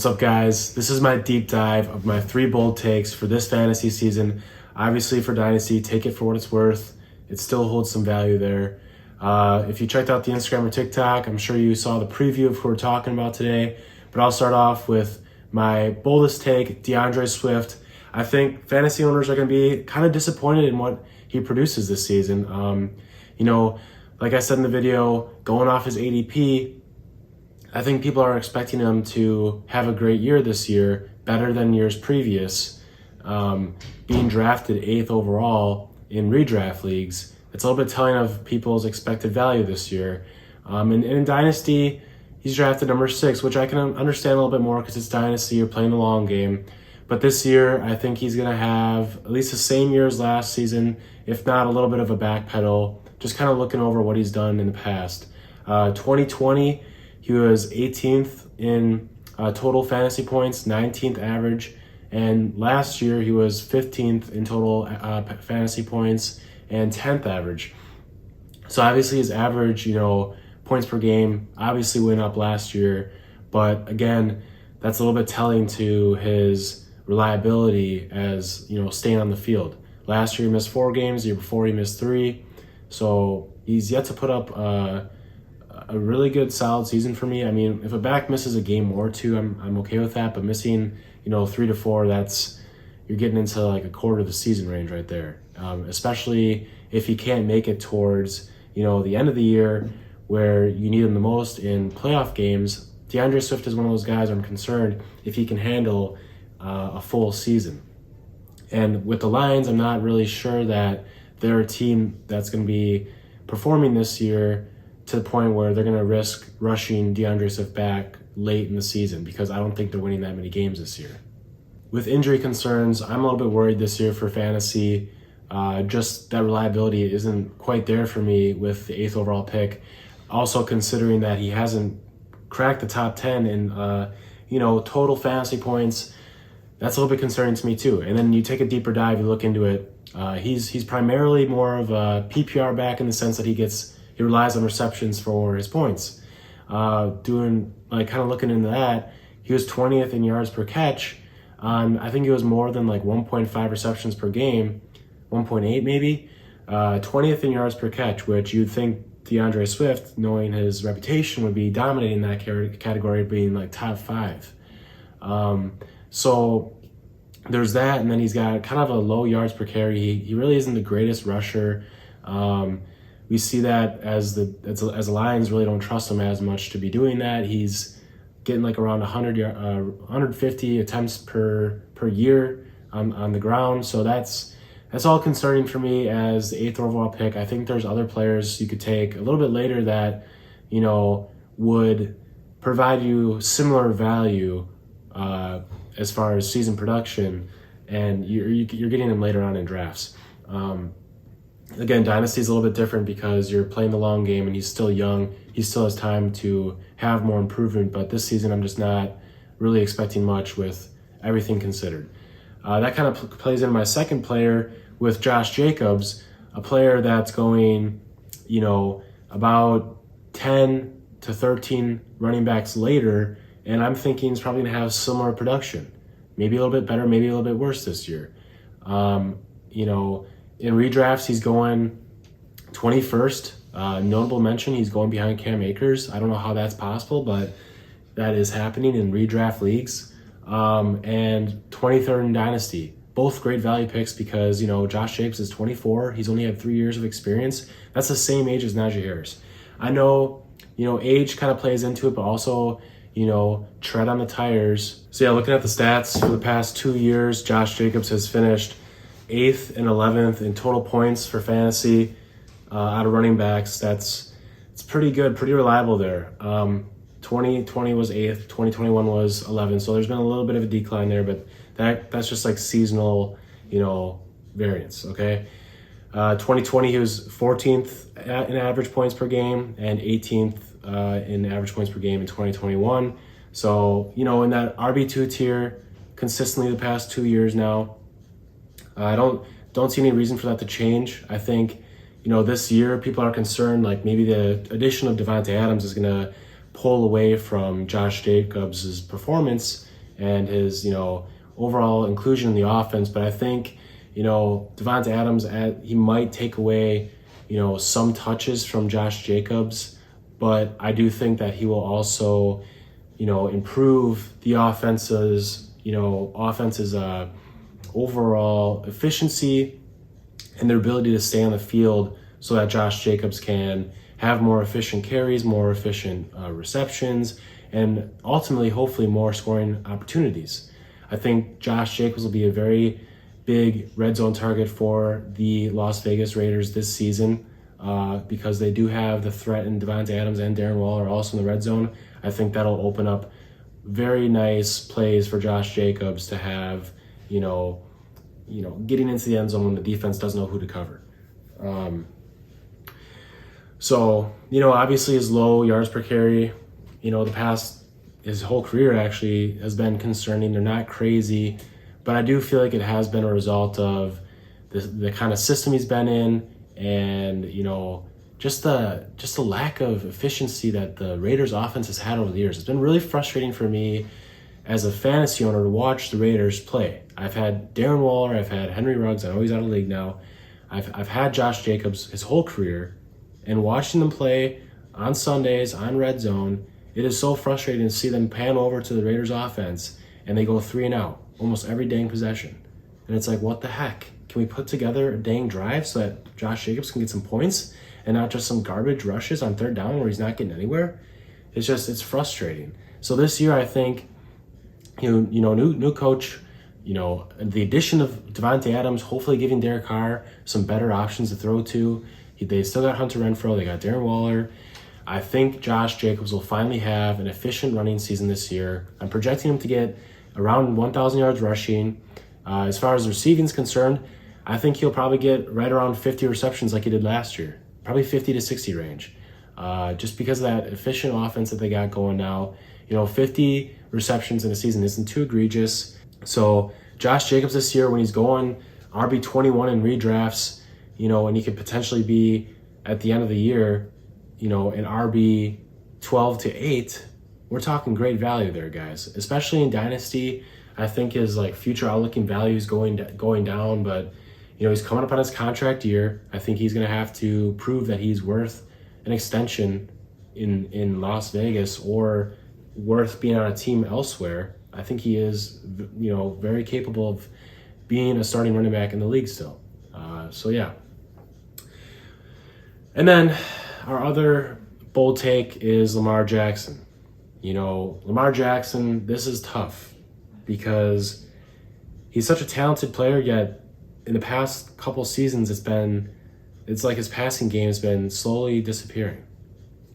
What's up, guys? This is my deep dive of my 3 bold takes for this fantasy season. Obviously for Dynasty, take it for what it's worth. It still holds some value there. If you checked out the Instagram or TikTok, I'm sure you saw the preview of who we're talking about today. But I'll start off with my boldest take, DeAndre Swift. I think fantasy owners are going to be kind of disappointed in what he produces this season. Like I said in the video, going off his ADP, I think people are expecting him to have a great year this year, better than years previous. Being drafted 8th overall in redraft leagues, it's a little bit telling of people's expected value this year. And in Dynasty, he's drafted number 6, which I can understand a little bit more because it's Dynasty, you're playing the long game. But this year, I think he's going to have at least the same year as last season, if not a little bit of a backpedal, just kind of looking over what he's done in the past. 2020, he was 18th in total fantasy points, 19th average. And last year, he was 15th in total fantasy points and 10th average. So obviously his average, points per game obviously went up last year. But again, that's a little bit telling to his reliability as, staying on the field. Last year he missed 4 games, the year before he missed 3. So he's yet to put up a really good solid season for me. I mean, if a back misses a game or 2, I'm okay with that, but missing 3 to 4, you're getting into like a quarter of the season range right there. Especially if he can't make it towards the end of the year where you need him the most in playoff games. DeAndre Swift is one of those guys I'm concerned if he can handle a full season. And with the Lions, I'm not really sure that they're a team that's going to be performing this year to the point where they're going to risk rushing DeAndre Swift back late in the season, because I don't think they're winning that many games this year. With injury concerns, I'm a little bit worried this year for fantasy. Just that reliability isn't quite there for me with the 8th overall pick. Also considering that he hasn't cracked the top 10 in total fantasy points, that's a little bit concerning to me too. And then you take a deeper dive, you look into it. He's primarily more of a PPR back in the sense that he relies on receptions for his points. Looking into that, he was 20th in yards per catch. I think it was more than 1.5 receptions per game, 1.8 maybe. 20th in yards per catch, which you'd think DeAndre Swift, knowing his reputation, would be dominating that category, being top 5. So there's that, and then he's got kind of a low yards per carry. He really isn't the greatest rusher. We see that as the Lions really don't trust him as much to be doing that. He's getting around 150 attempts per year on the ground. So that's all concerning for me as the 8th overall pick. I think there's other players you could take a little bit later that would provide you similar value as far as season production, and you're getting them later on in drafts. Again, Dynasty is a little bit different because you're playing the long game and he's still young. He still has time to have more improvement, but this season I'm just not really expecting much with everything considered. That kind of plays into my second player with Josh Jacobs, a player that's going, about 10 to 13 running backs later, and I'm thinking he's probably going to have similar production. Maybe a little bit better, maybe a little bit worse this year. In redrafts, he's going 21st. Notable mention, he's going behind Cam Akers. I don't know how that's possible, but that is happening in redraft leagues. And 23rd in Dynasty. Both great value picks because, Josh Jacobs is 24. He's only had 3 years of experience. That's the same age as Najee Harris. I know, age kind of plays into it, but also, tread on the tires. So yeah, looking at the stats for the past 2 years, Josh Jacobs has finished 8th and 11th in total points for fantasy out of running backs. It's pretty good, pretty reliable there. 2020 was 8th, 2021 was 11th. So there's been a little bit of a decline there, but that's just seasonal, variance. Okay. 2020 he was 14th in average points per game and 18th in average points per game in 2021. So in that RB2 tier consistently the past 2 years now. I don't see any reason for that to change. I think, this year people are concerned maybe the addition of Devontae Adams is going to pull away from Josh Jacobs' performance and his, overall inclusion in the offense. But I think, Devontae Adams, he might take away, some touches from Josh Jacobs, but I do think that he will also, improve the offense's overall efficiency and their ability to stay on the field so that Josh Jacobs can have more efficient carries, more efficient receptions, and ultimately, hopefully, more scoring opportunities. I think Josh Jacobs will be a very big red zone target for the Las Vegas Raiders this season because they do have the threat in Devontae Adams and Darren Waller also in the red zone. I think that'll open up very nice plays for Josh Jacobs to have, getting into the end zone when the defense doesn't know who to cover. Obviously his low yards per carry, his whole career actually has been concerning. They're not crazy, but I do feel like it has been a result of the kind of system he's been in and, just the lack of efficiency that the Raiders offense has had over the years. It's been really frustrating for me as a fantasy owner to watch the Raiders play. I've had Darren Waller, I've had Henry Ruggs, I know he's out of the league now. I've had Josh Jacobs his whole career, and watching them play on Sundays, on red zone, it is so frustrating to see them pan over to the Raiders offense and they go 3 and out almost every dang possession. And it's like, what the heck? Can we put together a dang drive so that Josh Jacobs can get some points and not just some garbage rushes on third down where he's not getting anywhere? It's frustrating. So this year, I think, new coach, the addition of Devontae Adams, hopefully giving Derek Carr some better options to throw to. They still got Hunter Renfrow, they got Darren Waller. I think Josh Jacobs will finally have an efficient running season this year. I'm projecting him to get around 1,000 yards rushing. As far as receiving is concerned, I think he'll probably get right around 50 receptions like he did last year. Probably 50 to 60 range. Just because of that efficient offense that they got going now. 50 receptions in a season isn't too egregious. So Josh Jacobs this year, when he's going RB21 in redrafts, and he could potentially be at the end of the year, an RB 12 to 8, we're talking great value there, guys. Especially in Dynasty, I think his future outlooking value is going down, but he's coming up on his contract year. I think he's going to have to prove that he's worth an extension in Las Vegas or worth being on a team elsewhere. I think he is, very capable of being a starting running back in the league still. And then our other bold take is Lamar Jackson. Lamar Jackson, this is tough because he's such a talented player, yet in the past couple seasons, it's like his passing game has been slowly disappearing.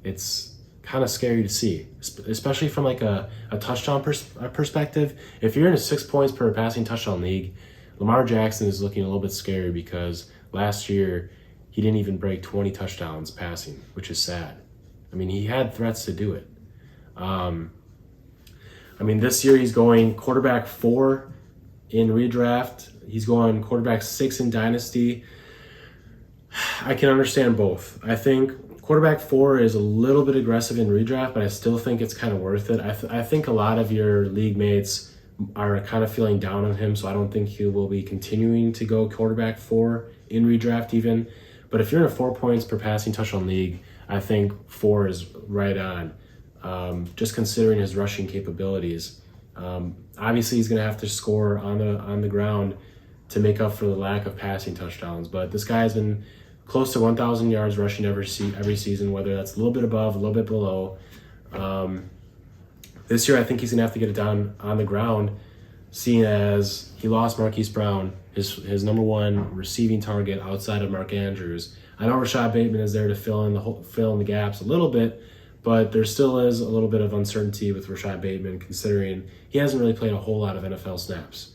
It's kind of scary to see, especially from a touchdown perspective. If you're in a 6 points per passing touchdown league, Lamar Jackson is looking a little bit scary because last year he didn't even break 20 touchdowns passing, which is sad. He had threats to do it. This year he's going quarterback 4 in redraft. He's going quarterback 6 in Dynasty. I can understand both. I think quarterback 4 is a little bit aggressive in redraft, but I still think it's kind of worth it. I think a lot of your league mates are kind of feeling down on him, so I don't think he will be continuing to go quarterback 4 in redraft even. But if you're in a 4 points per passing touchdown league, I think 4 is right on, just considering his rushing capabilities. Obviously, he's going to have to score on the ground to make up for the lack of passing touchdowns. But this guy has been close to 1,000 yards rushing every season, whether that's a little bit above, a little bit below. This year, I think he's going to have to get it done on the ground, seeing as he lost Marquise Brown, his number one receiving target outside of Mark Andrews. I know Rashad Bateman is there to fill in the gaps a little bit, but there still is a little bit of uncertainty with Rashad Bateman, considering he hasn't really played a whole lot of NFL snaps.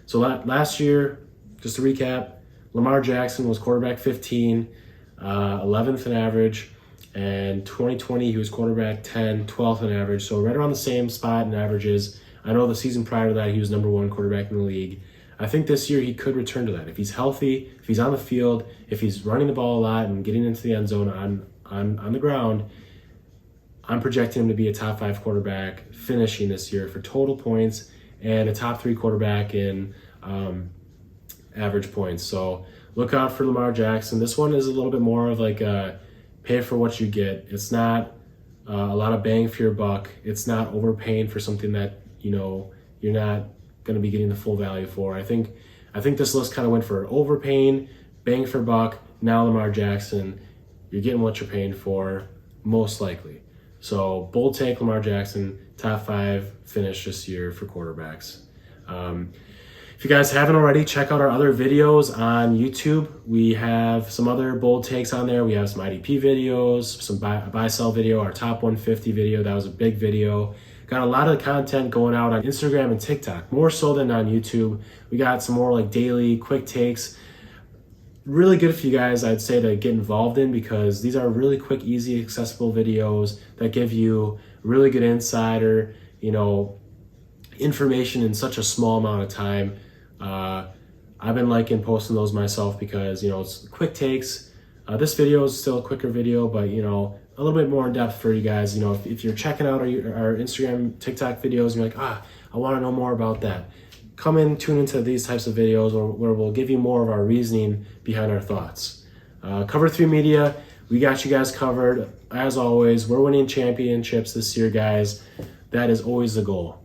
So last year, just to recap, Lamar Jackson was quarterback 15, 11th in average, and 2020 he was quarterback 10, 12th in average, so right around the same spot in averages. I know the season prior to that he was number one quarterback in the league. I think this year he could return to that. If he's healthy, if he's on the field, if he's running the ball a lot and getting into the end zone on the ground, I'm projecting him to be a top 5 quarterback finishing this year for total points and a top 3 quarterback in average points. So look out for Lamar Jackson. This one is a little bit more of like a pay for what you get. It's not a lot of bang for your buck. It's not overpaying for something that, you know, you're not going to be getting the full value for. I think this list kind of went for overpaying, bang for buck. Now Lamar Jackson, you're getting what you're paying for, most likely. So bold take, Lamar Jackson, top 5 finish this year for quarterbacks. If you guys haven't already, check out our other videos on YouTube. We have some other bold takes on there. We have some IDP videos, some buy-sell video, our top 150 video. That was a big video. Got a lot of content going out on Instagram and TikTok, more so than on YouTube. We got some more like daily quick takes. Really good for you guys, I'd say, to get involved in, because these are really quick, easy, accessible videos that give you really good insider, information in such a small amount of time. I've been liking posting those myself because, it's quick takes. This video is still a quicker video, but, a little bit more in depth for you guys. If you're checking out our Instagram, TikTok videos, and you're like, I want to know more about that. Come in, tune into these types of videos where we'll give you more of our reasoning behind our thoughts. Cover 3 Media, we got you guys covered. As always, we're winning championships this year, guys. That is always the goal.